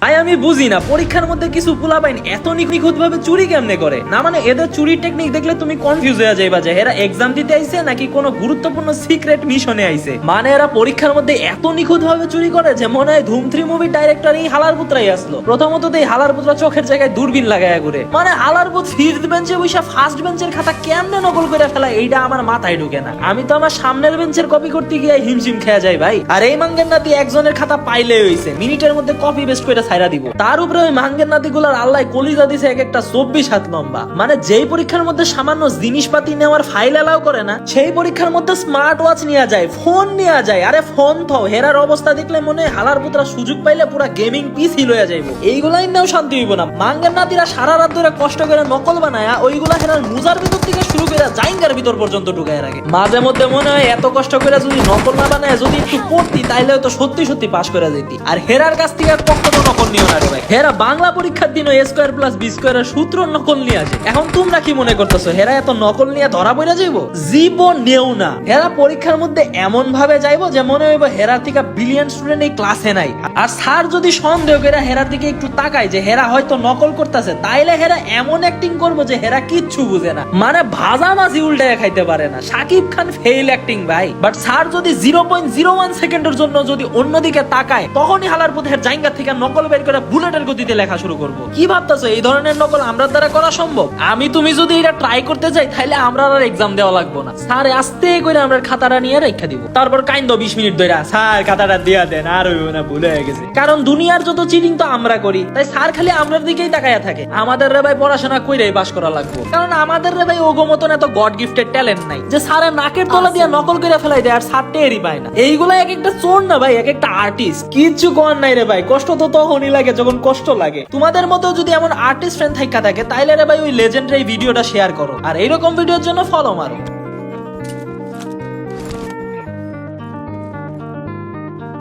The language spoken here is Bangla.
ভাই আমি বুঝি না পরীক্ষার মধ্যে কিছু পোলাপাইন এত নিখুঁত ভাবে চুরি কেমনে করে। না মানে এদের চুরির টেকনিক দেখলে তুমি কনফিউজ হয়ে যাইবা যে এরা এক্সাম দিতে আইছে নাকি কোনো গুরুত্বপূর্ণ সিক্রেট মিশনে আইছে। মানে এরা পরীক্ষার মধ্যে এত নিখুঁত ভাবে চুরি করে যে মনে হয় ধুম 3 মুভির ডাইরেক্টর এই হালার পুত্রাই আসলো। প্রথমত এই হালার পুত্রা চোখের জায়গায় দূরবীন লাগায়া ঘুরে। মানে হালার পুত ফিফথ বেঞ্চে বসে ফার্স্ট বেঞ্চের খাতা কেমনে নকল করে ফেলা এইটা আমার মাথায় ঢুকে না। আমি তো আমার সামনের বেঞ্চের কপি করতে গিয়ে হিমশিম খেয়া যাই ভাই। আর এই মাঙ্গের নাতি একজনের খাতা পাইলে হইছে মিনিটের মধ্যে কপি পেস্ট করে ছাইরা দিব। তার উপরে ওই মাঙ্গের নাতিগুলার আল্লাহ কলিজা দিছে এক একটা 24 হাত লম্বা। মানে যেই পরীক্ষার মধ্যে সামান্য জিনিসপাতি নেওয়ার ফাইল এলাও করে না সেই পরীক্ষার মধ্যে স্মার্ট ওয়াচ নিয়ে যায়, ফোন নিয়ে যায়। আরে ফোন তো হেরার অবস্থা দেখলে মনে হয় হালার পুত্রা সুযোগ পাইলে পুরা গেমিং পিসি লইয়া যাইবো। এইগুলাই নাও শান্তি হইব না। মাঙ্গের নাতিরা সারা রাত ধরে কষ্ট করে নকল বানায়া ওইগুলা হেরার মুজার ভিতর থেকে শুরু করে জাইঙ্গার ভিতর পর্যন্ত ঢুকায় রাখে। মাঝে মধ্যে মনে হয় এত কষ্ট করে যদি নকল না বানায় যদি একটু পড়তি তাইলে তো সত্যি সত্যি পাস করে যেতি। আর হেরার কাছ থেকে কখনো নকল নিও না রে ভাই। হেরা বাংলা পরীক্ষার দিন a square plus b square এর সূত্র নকল নিয়ে আসে। এখন তোমরা কি মনে করতেছো হেরা এত নকল নিয়ে ধরা পড়ে যাইবো? জীবনেও না। হেরা পরীক্ষার মধ্যে এমন ভাবে যাইবো যে মনে হইব হেরার থেকে বিলিয়ন স্টুডেন্ট এই ক্লাসে নাই। আর স্যার যদি সন্দেহ করে হেরার দিকে একটু তাকায় যে হেরা হয়তো নকল করতেছে তাইলে হেরা এমন অ্যাক্টিং করবো যে হেরা কিচ্ছু বুঝে না। মানে ভাজা মাঝি উল্টায় খাইতে পারে না। শাকিব খান ফেইল অ্যাক্টিং ভাই। বাট স্যার যদি 0.01 সেকেন্ডের জন্য যদি অন্যদিকে তাকায় তখনই হালার পথের জায়গা থেকে নকল বের করে বুলেটের গতিতে লেখা শুরু করব। কি ভাবতেছো এই ধরনের নকল আমরা দ্বারা করা সম্ভব? তুমি যদি এটা ট্রাই করতে যাই তাহলে আমরা আর এক্সাম দেওয়া লাগবো না। স্যার আস্তে করে আমরা খাতাটা নিয়ে রেখে দিব। তারপর কাইন্দ 20 মিনিট ধরে স্যার খাতাটা দিয়া দেন আর হইব না ভুলে গেছে। কারণ দুনিয়ার যত চিটিং তো আমরা করি তাই স্যার খালি আমরার দিকেই তাকায়া থাকে। আমাদের রে ভাই পড়াশোনা কইরাই পাস করা লাগবে। কারণ আমাদের রে ভাই ওগো মতন এত গড গিফটেড ট্যালেন্ট নাই যে স্যারের নাকের তলা দিয়ে নকল করে ফেলাই দেয় আর স্যার টেরই পায় না। এইগুলা এক একটা চোর না ভাই, এক একটা আর্টিস্ট। কিচ্ছু কর নাই রে ভাই। কষ্ট তো তখনই লাগে যখন কষ্ট লাগে। তোমাদের মতো যদি এমন আর্টিস্ট ফ্রেন্ড থাকা থাকে তাইলে রে ভাই ওই লেজেন্ডের এই ভিডিওটা শেয়ার করো আর এইরকম ভিডিওর জন্য ফলো মারো।